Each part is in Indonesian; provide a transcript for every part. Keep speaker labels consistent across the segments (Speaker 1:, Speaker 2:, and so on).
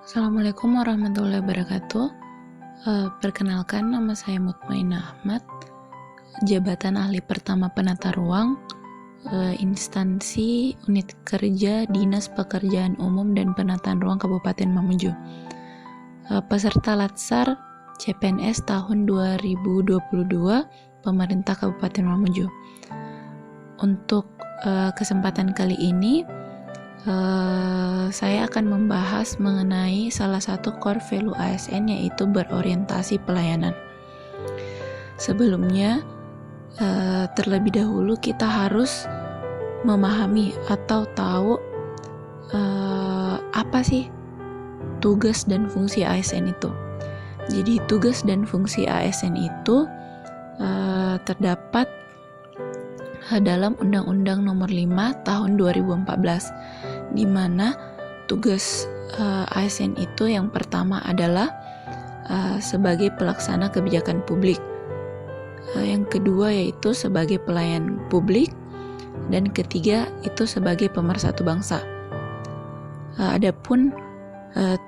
Speaker 1: Assalamualaikum warahmatullahi wabarakatuh. Perkenalkan, nama saya Mutmainah Ahmad, jabatan ahli pertama penata ruang, instansi unit kerja Dinas Pekerjaan Umum dan Penataan Ruang Kabupaten Mamuju. Peserta Latsar CPNS tahun 2022 Pemerintah Kabupaten Mamuju. Untuk kesempatan kali ini saya akan membahas mengenai salah satu core value ASN, yaitu berorientasi pelayanan. Sebelumnya, terlebih dahulu kita harus memahami atau tahu apa sih tugas dan fungsi ASN itu. Jadi tugas dan fungsi ASN itu terdapat dalam Undang-Undang Nomor 5 Tahun 2014, di mana tugas ASN itu yang pertama adalah sebagai pelaksana kebijakan publik, yang kedua yaitu sebagai pelayan publik, dan ketiga itu sebagai pemersatu bangsa. Adapun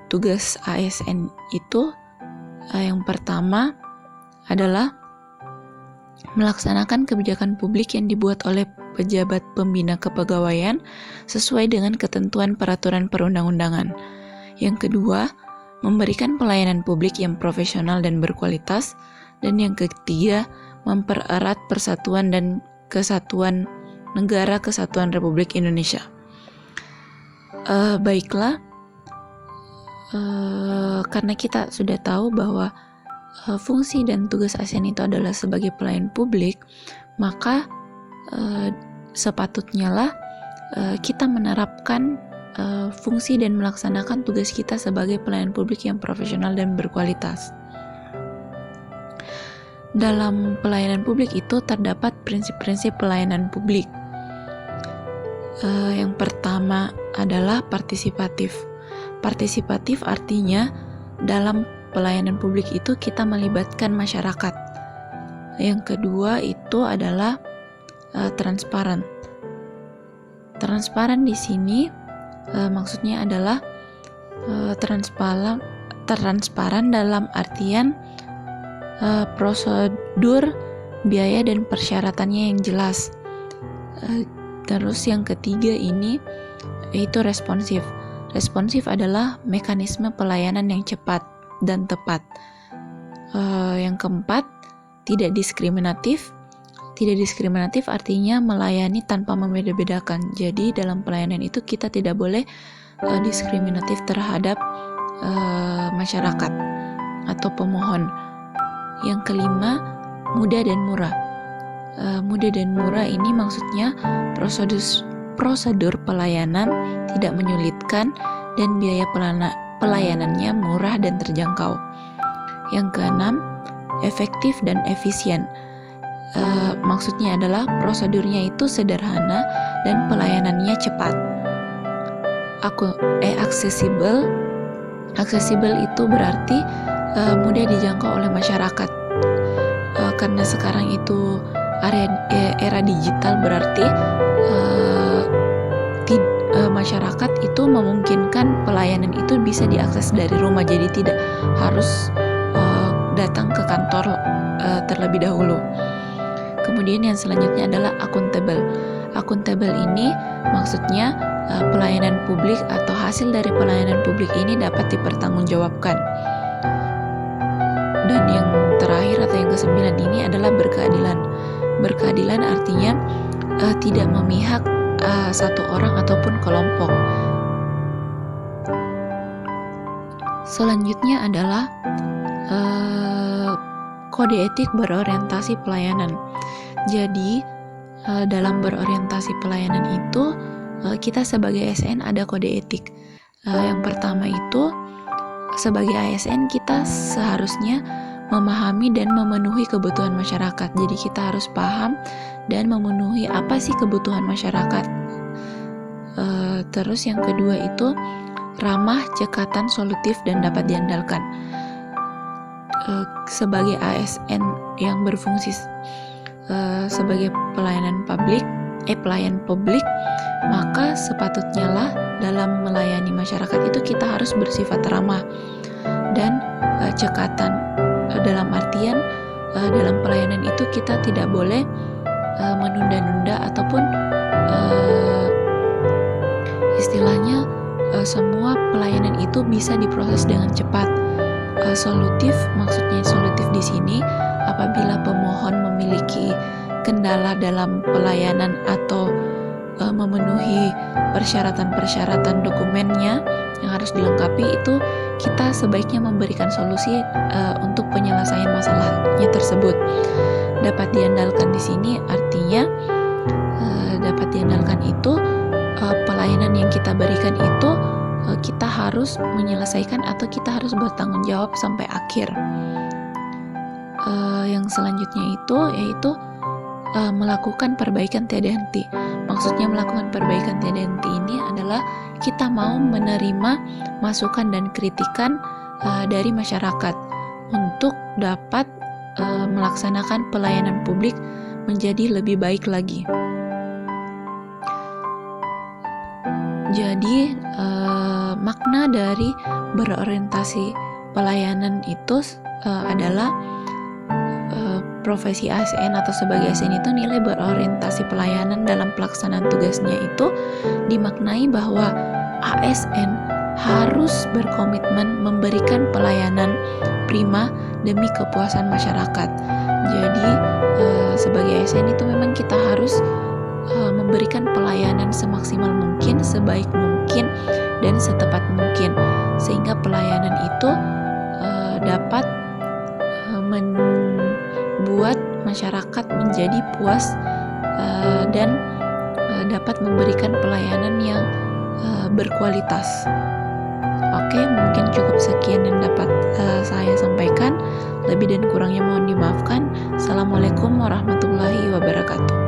Speaker 1: tugas ASN itu yang pertama adalah melaksanakan kebijakan publik yang dibuat oleh pejabat pembina kepegawaian sesuai dengan ketentuan peraturan perundang-undangan. Yang kedua, memberikan pelayanan publik yang profesional dan berkualitas. Dan yang ketiga, mempererat persatuan dan kesatuan negara kesatuan Republik Indonesia. Baiklah, karena kita sudah tahu bahwa fungsi dan tugas ASN itu adalah sebagai pelayan publik, maka sepatutnya lah kita menerapkan fungsi dan melaksanakan tugas kita sebagai pelayan publik yang profesional dan berkualitas. Dalam pelayanan publik itu terdapat prinsip-prinsip pelayanan publik. Yang pertama adalah partisipatif. Partisipatif artinya dalam pelayanan publik itu kita melibatkan masyarakat. Yang kedua itu adalah transparan. Transparan di sini maksudnya adalah transparan dalam artian prosedur, biaya dan persyaratannya yang jelas. Terus yang ketiga ini yaitu responsif. Responsif adalah mekanisme pelayanan yang cepat dan tepat. Yang keempat, tidak diskriminatif. Tidak diskriminatif artinya melayani tanpa membeda-bedakan. Jadi dalam pelayanan itu kita tidak boleh diskriminatif terhadap masyarakat atau pemohon. Yang kelima, mudah dan murah. Mudah dan murah ini maksudnya prosedur pelayanan tidak menyulitkan dan biaya pelayanannya murah dan terjangkau. Yang keenam, efektif dan efisien. Maksudnya adalah prosedurnya itu sederhana dan pelayanannya cepat. Aksesibel. Aksesibel itu berarti mudah dijangkau oleh masyarakat. Karena sekarang itu era digital, berarti masyarakat itu memungkinkan pelayanan itu bisa diakses dari rumah, jadi tidak harus datang ke kantor terlebih dahulu. Kemudian yang selanjutnya adalah akuntabel. Akuntabel ini maksudnya pelayanan publik atau hasil dari pelayanan publik ini dapat dipertanggungjawabkan. Dan yang terakhir atau yang kesembilan ini adalah berkeadilan. Berkeadilan artinya tidak memihak satu orang ataupun kelompok. Selanjutnya adalah kode etik berorientasi pelayanan. Jadi dalam berorientasi pelayanan itu kita sebagai ASN ada kode etik. Yang pertama itu sebagai ASN kita seharusnya memahami dan memenuhi kebutuhan masyarakat. Jadi kita harus paham dan memenuhi apa sih kebutuhan masyarakat. Terus yang kedua itu ramah, cekatan, solutif, dan dapat diandalkan. Sebagai ASN yang berfungsi sebagai pelayanan publik, pelayan publik, maka sepatutnya lah dalam melayani masyarakat itu kita harus bersifat ramah dan cekatan, dalam artian dalam pelayanan itu kita tidak boleh menunda-nunda ataupun istilahnya semua pelayanan itu bisa diproses dengan cepat. Solutif, maksudnya solutif di sini apabila pemohon memiliki kendala dalam pelayanan atau memenuhi persyaratan-persyaratan dokumennya yang harus dilengkapi, itu kita sebaiknya memberikan solusi untuk penyelesaian masalahnya tersebut. Dapat diandalkan di sini artinya dapat diandalkan itu pelayanan yang kita berikan itu kita harus menyelesaikan atau kita harus bertanggung jawab sampai akhir. Yang selanjutnya itu yaitu melakukan perbaikan tiada henti. Maksudnya melakukan perbaikan tiada henti ini adalah kita mau menerima masukan dan kritikan dari masyarakat untuk dapat melaksanakan pelayanan publik menjadi lebih baik lagi. Jadi makna dari berorientasi pelayanan itu adalah profesi ASN atau sebagai ASN itu nilai berorientasi pelayanan dalam pelaksanaan tugasnya itu dimaknai bahwa ASN harus berkomitmen memberikan pelayanan prima demi kepuasan masyarakat. Jadi sebagai ASN itu memang kita harus memberikan pelayanan semaksimal mungkin, sebaik mungkin, dan setepat mungkin, sehingga pelayanan itu dapat membuat masyarakat menjadi puas dan dapat memberikan pelayanan yang berkualitas. Oke, mungkin cukup sekian yang dapat saya sampaikan. Lebih dan kurangnya mohon dimaafkan. Assalamualaikum warahmatullahi wabarakatuh.